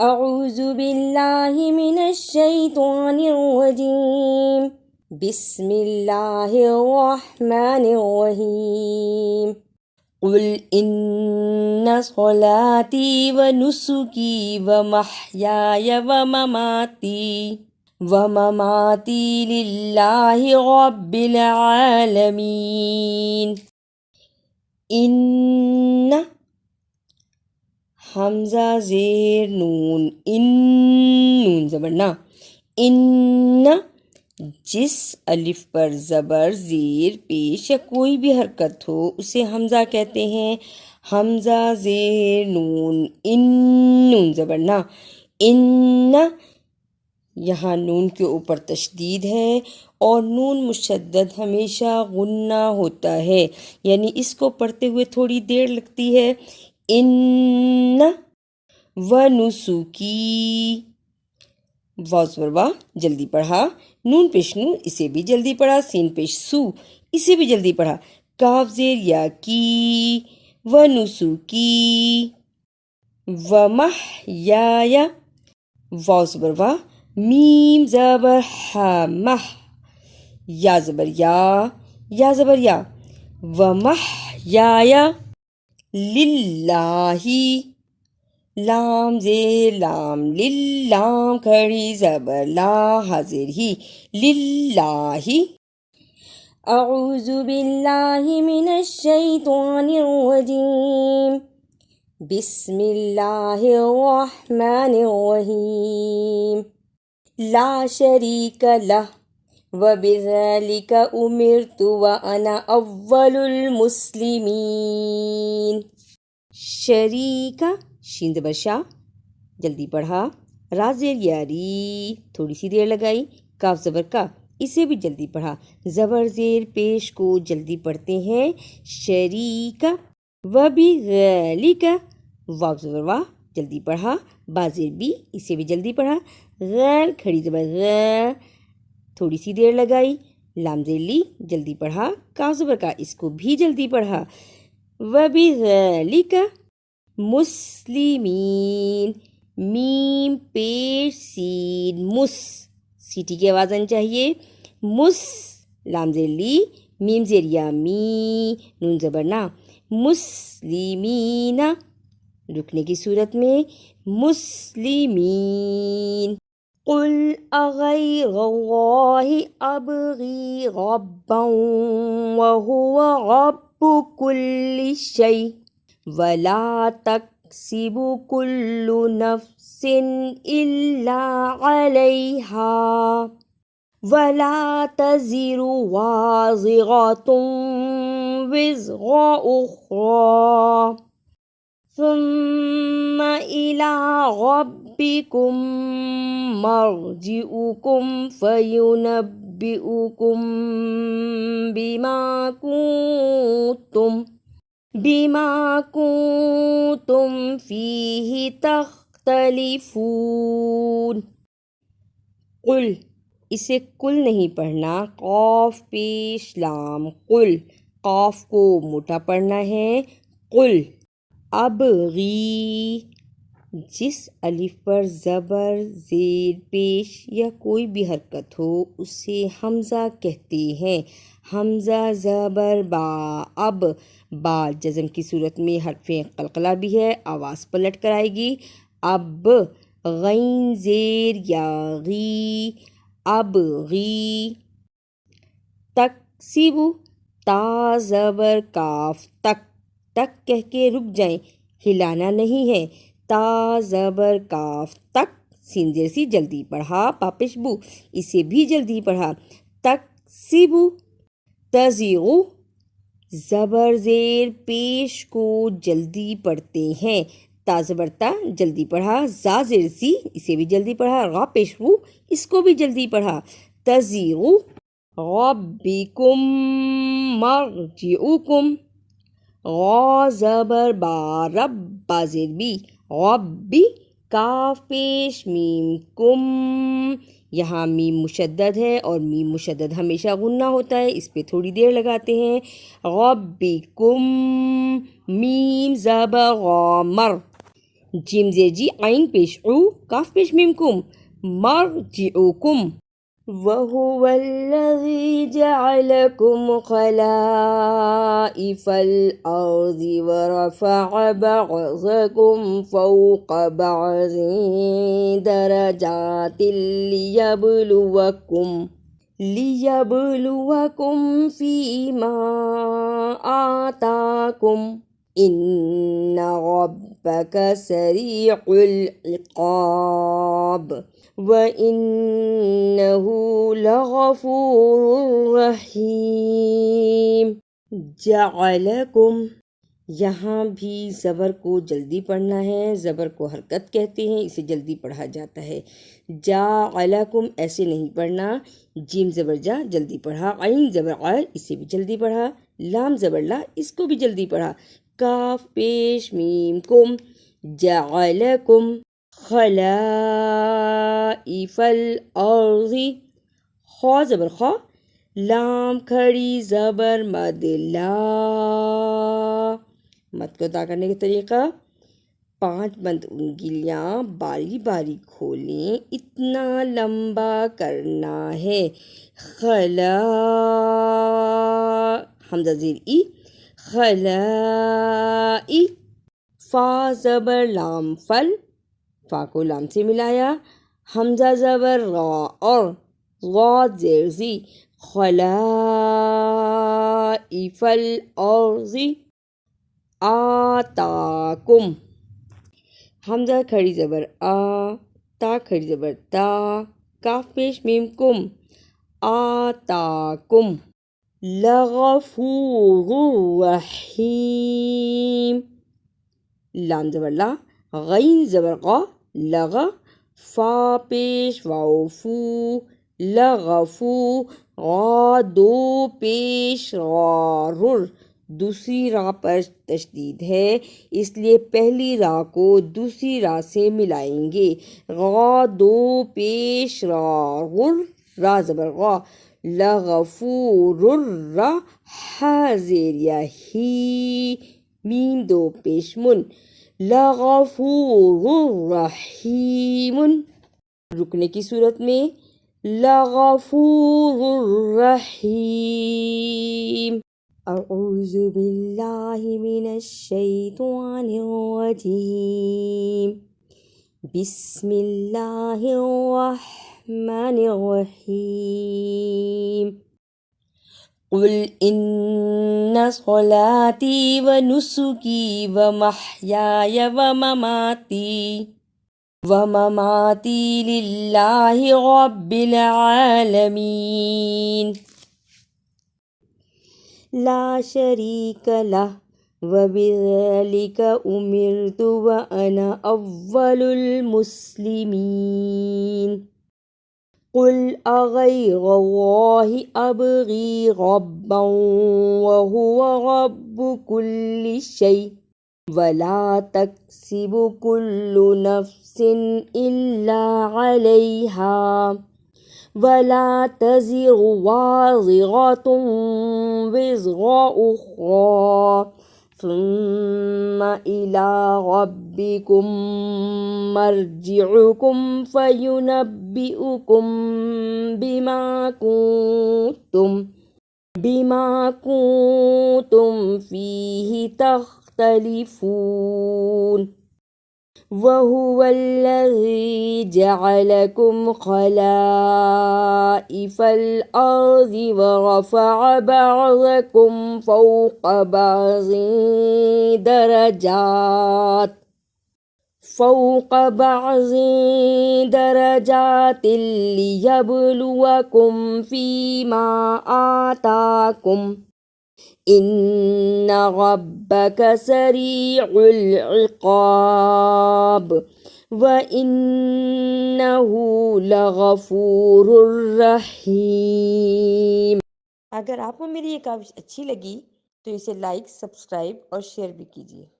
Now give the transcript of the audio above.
اعوذ باللہ من الشیطان الرجیم بسم اللہ الرحمن الرحیم قل ان صلاتی ونسکی ومحیای ومماتی للہ رب العالمین۔ ان حمزہ زیر نون، نون زبر نا، ان جس الف پر زبر زیر پیش یا کوئی بھی حرکت ہو اسے حمزہ کہتے ہیں۔ حمزہ زیر نون، نون زبر نا، ان یہاں نون کے اوپر تشدید ہے اور نون مشدد ہمیشہ غنہ ہوتا ہے، یعنی اس کو پڑھتے ہوئے تھوڑی دیر لگتی ہے۔ ان ونسکی، واو زبر وا جلدی پڑھا، نون پیش نون اسے بھی جلدی پڑھا، سین پیش سو اسے بھی جلدی پڑھا، کاف زیر یا کی، ونسکی ومحیای، واو زبر وا، میم زبر ہا، مح، یا زبر یا زبر یا، ومحیای للہ، لام زیر لام، للام کھڑی زبر لا، حاضر ہی، للہ۔ اعوذ باللہ من الشیطان الرجیم بسم اللہ الرحمن الرحیم لا شریک لہ وبذلک امرت وانا اول المسلمین۔ شریک، شین زبر شا جلدی پڑھا، را زیر یاری تھوڑی سی دیر لگائی، کاف زبر کا اسے بھی جلدی پڑھا، زبر زیر پیش کو جلدی پڑھتے ہیں۔ شریک وبذلک، واو زبر وا جلدی پڑھا، با زیر بی اسے بھی جلدی پڑھا، غیر کھڑی زبر غ تھوڑی سی دیر لگائی، لام زیر لی جلدی پڑھا، کاف زبر کا اس کو بھی جلدی پڑھا، وبذلک مسلمین، میم پیش سین، مس، سیٹی کی آواز آنی چاہیے، مس، لام زیر لی، میم زیر یا می، نون زبر نا، مسلمین رکنے کی صورت میں، مسلمین۔ قل اغیر اللہ ابغی ربا وهو رب كل شيء ولا تكسب كل نفس إلا عليها ولا تزر وازرة وزر أخرى ثم إلى ربكم مرجعكم فينبئكم بما كنتم فيه تختلفون۔ قل، اسے کل نہیں پڑھنا، قاف پیش لام، قل، قاف کو موٹا پڑھنا ہے، قل۔ ابغی، جس الف پر زبر زیر پیش یا کوئی بھی حرکت ہو اسے حمزہ کہتے ہیں۔ حمزہ زبر با، اب، با جزم کی صورت میں حرف قلقلہ بھی ہے، آواز پلٹ کر آئے گی، اب، غین زیر یا غی، اب غی، تکسب، تا زبر کاف، تک، تک کہہ کے رک جائیں، ہلانا نہیں ہے، تا زبر کاف تک، سین زیر سی جلدی پڑھا، پاپش بو اسے بھی جلدی پڑھا، تکسب، تزیغ، زبر زیر پیش کو جلدی پڑھتے ہیں، تا زبر تا جلدی پڑھا، زا زیر سی اسے بھی جلدی پڑھا، غا پیش وو اس کو بھی جلدی پڑھا، تزیغ ربکم مرجعکم، غا زبر با، رب با زیر بی، ربی، کاف پیش میم، کم، یہاں میم مشدد ہے اور میم مشدد ہمیشہ غنہ ہوتا ہے، اس پہ تھوڑی دیر لگاتے ہیں، ربکم، میم زبر غا، مر، جیم زیر جی عین پیش او کاف پیش میم کم مرجعکم وَهُوَ الَّذِي جَعَلَكُمْ خَلَائِفَ الْأَرْضِ وَرَفَعَ بَعْضَكُمْ فَوْقَ بَعْضٍ دَرَجَاتٍ لِيَبْلُوَكُمْ فِيمَا آتَاكُمْ إِنَّ رَبَّكَ سَرِيعُ الْعِقَابِ وَإِنَّهُ لَغَفُورٌ رَحِيمٌ جَعَلَكُمْ یہاں بھی زبر کو جلدی پڑھنا ہے، زبر کو حرکت کہتے ہیں، اسے جلدی پڑھا جاتا ہے۔ جَعَلَكُمْ ایسے نہیں پڑھنا، جیم زبر جا جلدی پڑھا، عین زبر عَ اسے بھی جلدی پڑھا، لام زبر لا اس کو بھی جلدی پڑھا، کاف پیش میم کم جَعَلَكُمْ خلائف الارض، خا زبر خا، لام کھڑی زبر مد لا، مد کو ادا کرنے کا طریقہ 5 بند انگلیاں باری باری کھولیں، اتنا لمبا کرنا ہے، خلا حمزہ زیر ای خلائی، فا زبر لام فل، فا کو لام سے ملایا، حمزہ زبر را اور غاد زیر زی خلائف الارض آتاکم، حمزہ کھڑی زبر آ، تا کھڑی زبر تا، کاف پیش میم کم آتاکم لغفور رحیم، لام زبر لا، غین زبر غا، لغا، فا پیش واو فو، لغفو، غا دو پیش را رر، دوسری را پر تشدید ہے اس لیے پہلی را کو دوسری را سے ملائیں گے، غا دو پیش را غر، را زبر غا، لغفور را، ہا زیر یا ہی، میم دو پیش من، لغفور رحیم، رکنے کی صورت میں لغفور رحیم۔ اعوذ باللہ من الشیطان الرجیم، بسم اللہ الرحمن الرحیم، قل ان صلاتي ونسكي ومحياي ومماتي لله رب العالمين لا شريك له وبذلك أمرت وأنا أول المسلمين قل أغير الله أبغي ربا وهو رب كل شيء ولا تكسب كل نفس إلا عليها ولا تزر وازرة وزر أخرى ثم إلى ربكم مرجعكم فينبئكم بما كنتم فيه تختلفون وهو الذي جعلكم خلائف الأرض ورفع بعضكم فوق بعض درجات ليبلوكم فيما آتاكم إن ربك سريع العقاب وإنه لغفور رحیم۔ اگر آپ کو میری یہ کاوش اچھی لگی تو اسے لائک، سبسکرائب اور شیئر بھی کیجیے۔